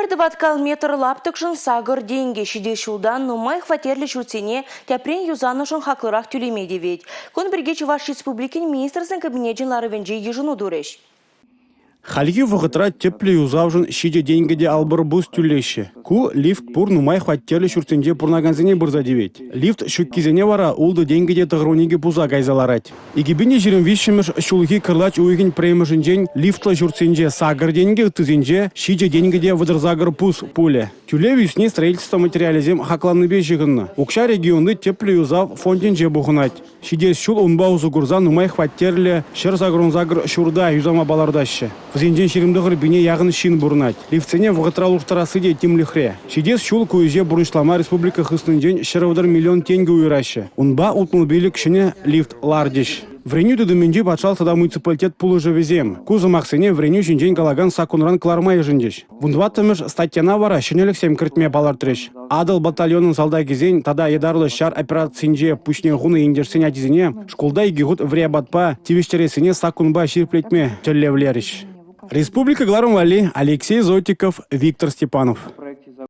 Барды ваткал метр лаптыкшын сагыр деньги шиде шулдан нумай хватерлі шутсене тяпрен юзанышын хаклырах тюлемедевет. Кон бірге Чуваш Республикин министрсын кабинетин ларывенже ежину дуреш. Халги вғытра теплі юзавжын шиде деньгіде албыр бұз түлеші. Ку лифт пур нумай хваттерлі шүртенде пурнаганзене бұрза девет. Лифт шүккизене вара улды деньгіде тығыруниге пуза гайзаларать. Игибине жирен вишіміш шулги кырлач уйгин премежінжен лифтла шүртсенже сагыр деньги тызенже шиде деньгіде выдырзагыр пуз пуле. Тюле весне строительство материализем хакланны бежігінні. Укша регионды теплі юзав фонденже бұғынать. Шиде шул унбаузы гурза нумай хваттерлі шыр загрунзагыр шурда юзама балардашы. Взенжен шеримдығыр бине яғын шин бұрнать. Лифтсене вғытрал ұқтарасы де темлихре. Шидес шул көйже бұрыншлама республика хыстынжен шырывдар миллион тенге уйрашы. Унба утмылбелі кішіне лифт лардеш. Вреню дедуменде батшал тада муниципалитет пулы живезем. Кузы мақсене вреню жинжен галаган сакунран клармай жіндеш. Вундватымыш статьяна вара шенелік сем кіртме балар треш. Адыл батальонын салда кезен тада едарлы шар операциинже пучне ғуны индерсен атизіне школда игігут вребатпа тивештересіне сакунба ширплетме төллевлеріш. Республика Гларум Вали, Алексей Зотиков, Виктор Степанов.